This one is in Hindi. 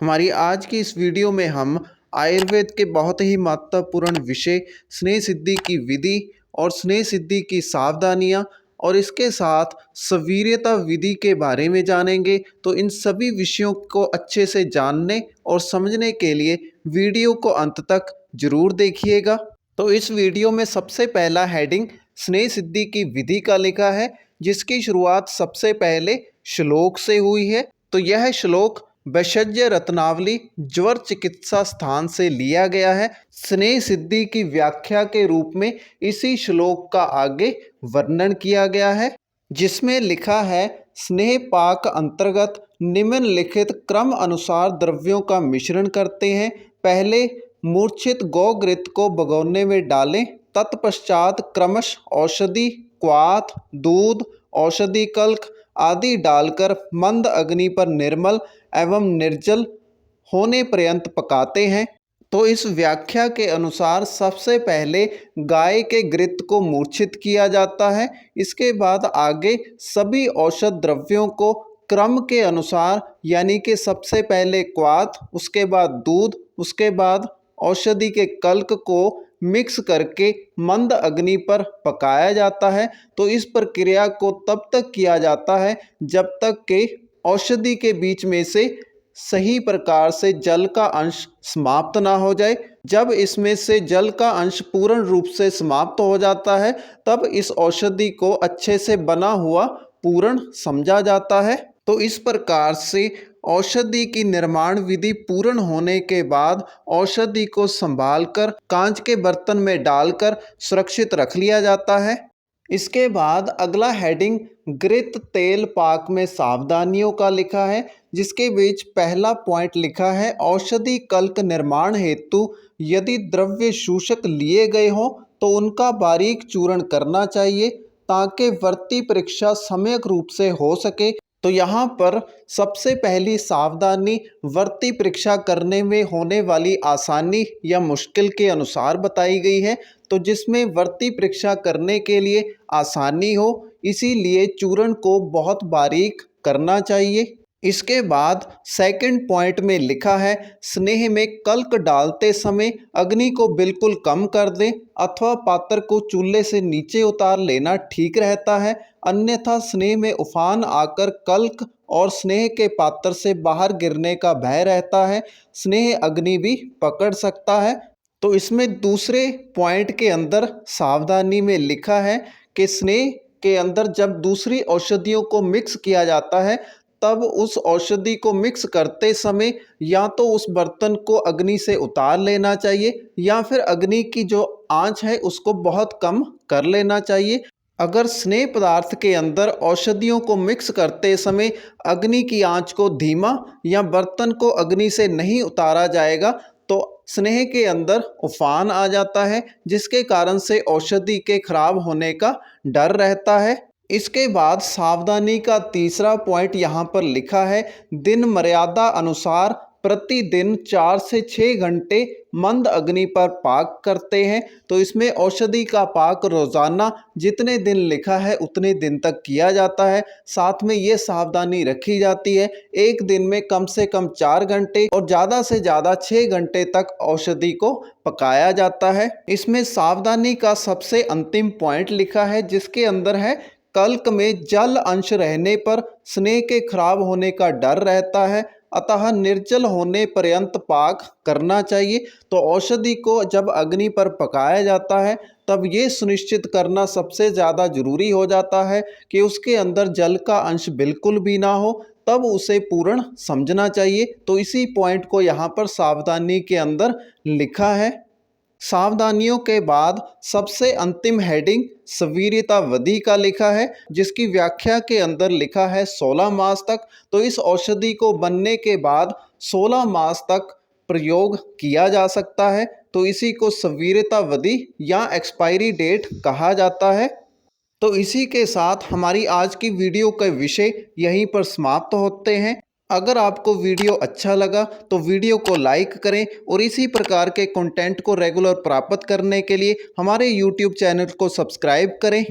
हमारी आज की इस वीडियो में हम आयुर्वेद के बहुत ही महत्वपूर्ण विषय स्नेह सिद्धि की विधि और स्नेह सिद्धि की सावधानियां और इसके साथ सवीर्यता विधि के बारे में जानेंगे। तो इन सभी विषयों को अच्छे से जानने और समझने के लिए वीडियो को अंत तक जरूर देखिएगा। तो इस वीडियो में सबसे पहला हेडिंग स्नेह सिद्धि की विधि का लिखा है, जिसकी शुरुआत सबसे पहले श्लोक से हुई है। तो यह श्लोक वैशज्य रत्नावली ज्वर चिकित्सा स्थान से लिया गया है। स्नेह सिद्धि की व्याख्या के रूप में इसी श्लोक का आगे वर्णन किया गया है, जिसमें लिखा है स्नेह पाक अंतर्गत निम्नलिखित क्रम अनुसार द्रव्यों का मिश्रण करते हैं। पहले मूर्छित गौघृत को भगोने में डालें, तत्पश्चात क्रमश औषधि, क्वाथ, दूध, औषधि कल्क आदि डालकर मंद अग्नि पर निर्मल एवं निर्जल होने पर्यंत पकाते हैं। तो इस व्याख्या के अनुसार सबसे पहले गाय के घृत को मूर्छित किया जाता है। इसके बाद आगे सभी औषध द्रव्यों को क्रम के अनुसार, यानी कि सबसे पहले क्वाथ, उसके बाद दूध, उसके बाद औषधि के कल्क को मिक्स करके मंद अग्नि पर पकाया जाता है। तो इस प्रक्रिया को तब तक किया जाता है जब तक कि औषधि के बीच में से सही प्रकार से जल का अंश समाप्त ना हो जाए। जब इसमें से जल का अंश पूर्ण रूप से समाप्त हो जाता है, तब इस औषधि को अच्छे से बना हुआ पूर्ण समझा जाता है। तो इस प्रकार से औषधि की निर्माण विधि पूर्ण होने के बाद औषधि को संभालकर कांच के बर्तन में डालकर सुरक्षित रख लिया जाता है। इसके बाद अगला हेडिंग घृत तेल पाक में सावधानियों का लिखा है, जिसके बीच पहला पॉइंट लिखा है औषधि कल्क निर्माण हेतु यदि द्रव्य शूषक लिए गए हों तो उनका बारीक चूर्ण करना चाहिए ताकि वर्ती परीक्षा सम्यक रूप से हो सके। तो यहाँ पर सबसे पहली सावधानी वर्ती परीक्षा करने में होने वाली आसानी या मुश्किल के अनुसार बताई गई है। तो जिसमें वर्ती परीक्षा करने के लिए आसानी हो, इसीलिए चूर्ण को बहुत बारीक करना चाहिए। इसके बाद सेकंड पॉइंट में लिखा है स्नेह में कल्क डालते समय अग्नि को बिल्कुल कम कर दें अथवा पात्र को चूल्हे से नीचे उतार लेना ठीक रहता है, अन्यथा स्नेह में उफान आकर कल्क और स्नेह के पात्र से बाहर गिरने का भय रहता है। स्नेह अग्नि भी पकड़ सकता है। तो इसमें दूसरे पॉइंट के अंदर सावधानी में लिखा है कि स्नेह के अंदर जब दूसरी औषधियों को मिक्स किया जाता है, तब उस औषधि को मिक्स करते समय या तो उस बर्तन को अग्नि से उतार लेना चाहिए या फिर अग्नि की जो आंच है उसको बहुत कम कर लेना चाहिए। अगर स्नेह पदार्थ के अंदर औषधियों को मिक्स करते समय अग्नि की आंच को धीमा या बर्तन को अग्नि से नहीं उतारा जाएगा तो स्नेह के अंदर उफान आ जाता है, जिसके कारण से औषधि के खराब होने का डर रहता है। इसके बाद सावधानी का तीसरा पॉइंट यहाँ पर लिखा है दिन मर्यादा अनुसार प्रतिदिन 4 से 6 घंटे मंद अग्नि पर पाक करते हैं। तो इसमें औषधि का पाक रोजाना जितने दिन लिखा है उतने दिन तक किया जाता है। साथ में ये सावधानी रखी जाती है एक दिन में कम से कम 4 घंटे और ज़्यादा से ज़्यादा 6 घंटे तक औषधि को पकाया जाता है। इसमें सावधानी का सबसे अंतिम पॉइंट लिखा है, जिसके अंदर है कल्क में जल अंश रहने पर स्नेह के खराब होने का डर रहता है, अतः निर्जल होने पर्यंत पाक करना चाहिए। तो औषधि को जब अग्नि पर पकाया जाता है तब ये सुनिश्चित करना सबसे ज़्यादा जरूरी हो जाता है कि उसके अंदर जल का अंश बिल्कुल भी ना हो, तब उसे पूर्ण समझना चाहिए। तो इसी पॉइंट को यहाँ पर सावधानी के अंदर लिखा है। सावधानियों के बाद सबसे अंतिम हेडिंग सवीर्यता विधि का लिखा है, जिसकी व्याख्या के अंदर लिखा है 16 मास तक। तो इस औषधि को बनने के बाद 16 मास तक प्रयोग किया जा सकता है। तो इसी को सवीर्यता विधि या एक्सपायरी डेट कहा जाता है। तो इसी के साथ हमारी आज की वीडियो का विषय यहीं पर समाप्त होते हैं। अगर आपको वीडियो अच्छा लगा तो वीडियो को लाइक करें और इसी प्रकार के कंटेंट को रेगुलर प्राप्त करने के लिए हमारे YouTube चैनल को सब्सक्राइब करें।